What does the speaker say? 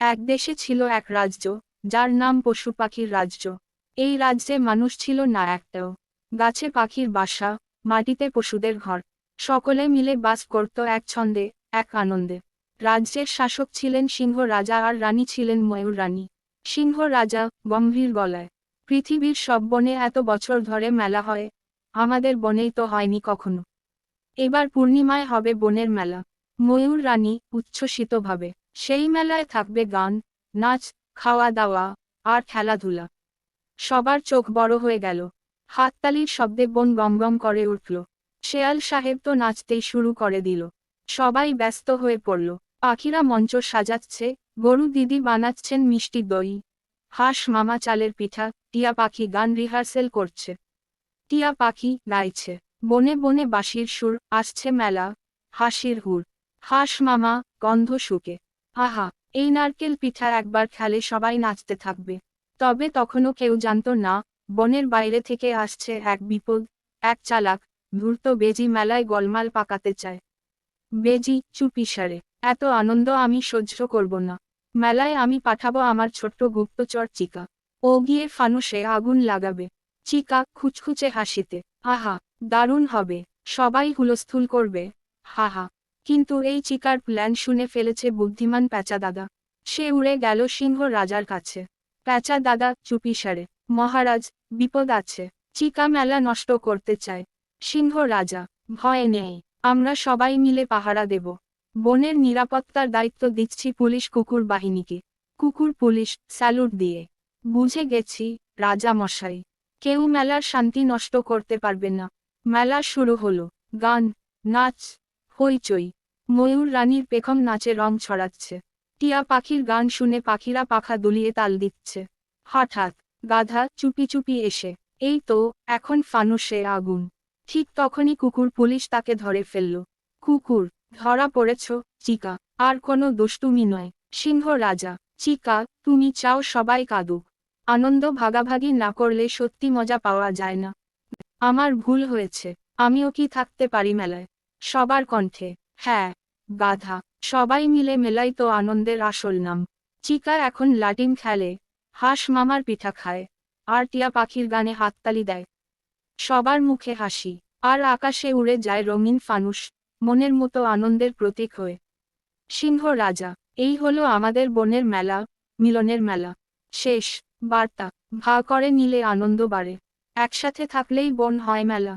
এক দেশে ছিল এক রাজ্য, যার নাম পশু পাখির রাজ্য। এই রাজ্যে মানুষ ছিল না একটাও। গাছে পাখির বাসা, মাটিতে পশুদের ঘর। সকলে মিলে বাস করত এক ছন্দে, এক আনন্দে। রাজ্যের শাসক ছিলেন সিংহ রাজা আর রানী ছিলেন ময়ূর রানী। সিংহ রাজা গম্ভীর গলায়, পৃথিবীর সব বনে এত বছর ধরে মেলা হয়, আমাদের বনেই তো হয়নি কখনো। এবার পূর্ণিমায় হবে বনের মেলা। ময়ূর রানী উচ্ছ্বসিতভাবে, সেই মেলায় থাকবে গান, নাচ, খাওয়া দাওয়া আর খেলাধুলা। সবার চোখ বড় হয়ে গেল। হাততালির শব্দে বন গমগম করে উঠল। শেয়াল সাহেব তো নাচতেই শুরু করে দিল। সবাই ব্যস্ত হয়ে পড়ল। পাখিরা মঞ্চ সাজাচ্ছে, গরু দিদি বানাচ্ছেন মিষ্টি দই। হাঁস মামা চালের পিঠা, টিয়া পাখি গান রিহার্সেল করছে। টিয়া পাখি গাইছে, বনে বনে বাঁশির সুর, আসছে মেলা, হাসির হুর। হাঁস মামা গন্ধ শুকে, আহা, এই নারকেল পিঠা একবার খেলে সবাই নাচতে থাকবে। তবে তখনও কেউ জানত না, বনের বাইরে থেকে আসছে এক বিপদ, এক চালাক, ধূর্ত বেজি মেলায় গোলমাল পাকাতে চায়। বেজি চুপিসারে, এত আনন্দ আমি সহ্য করব না। মেলায় আমি পাঠাবো আমার ছোট্ট গুপ্তচর চিকা। ও গিয়ে ফানুসে আগুন লাগাবে। চিকা খুচখুচে হাসিতে, আহা, দারুণ হবে, সবাই হুলস্থুল করবে, হা হা। কিন্তু এই চিকার প্ল্যান শুনে ফেলেছে বুদ্ধিমান প্যাঁচা দাদা। সে উড়ে গেল সিংহ রাজার কাছে। প্যাঁচা দাদা চুপিসারে, মহারাজ, বিপদ আছে। চিকা মেলা নষ্ট করতে চায়। সিংহ রাজা, ভয় নেই, আমরা সবাই মিলে পাহারা দেব। বনের নিরাপত্তার দায়িত্ব দিচ্ছি পুলিশ কুকুর বাহিনীকে। কুকুর পুলিশ স্যালুট দিয়ে, বুঝে গেছি, রাজা মশাই। কেউ মেলার শান্তি নষ্ট করতে পারবে না। মেলা শুরু হলো, গান, নাচ, হইচই। ময়ূর রানীর পেখম নাচে রং ছড়াচ্ছে। টিয়া পাখির গান শুনে পাখিরা পাখা দুলিয়ে তাল দিচ্ছে। হঠাৎ গাধা চুপি চুপি এসে, এই তো, এখন ফানুসে আগুন। ঠিক তখনই কুকুর পুলিশ তাকে ধরে ফেলল। কুকুর, ধরা পড়েছ, চিকা। আর কোনো দুষ্টুমি নয়। সিংহ রাজা, চিকা, তুমি চাও সবাই কাঁদুক। আনন্দ ভাগাভাগি না করলে সত্যি মজা পাওয়া যায় না। আমার ভুল হয়েছে, আমিও কি থাকতে পারি মেলায়? সবার কণ্ঠে, হ্যাঁ। গাধা, সবাই মিলে মেলাই তো আনন্দের আসল নাম। চিকা এখন লাটিম খেলে, হাঁস মামার পিঠা খায়, আর টিয়া পাখির গানে হাততালি দেয়। সবার মুখে হাসি, আর আকাশে উড়ে যায় রঙিন ফানুস, মনের মতো আনন্দের প্রতীক হয়ে। সিংহ রাজা, এই হলো আমাদের বনের মেলা, মিলনের মেলা। শেষ বার্তা, ভা করে নিলে আনন্দ বাড়ে। একসাথে থাকলেই বন হয় মেলা।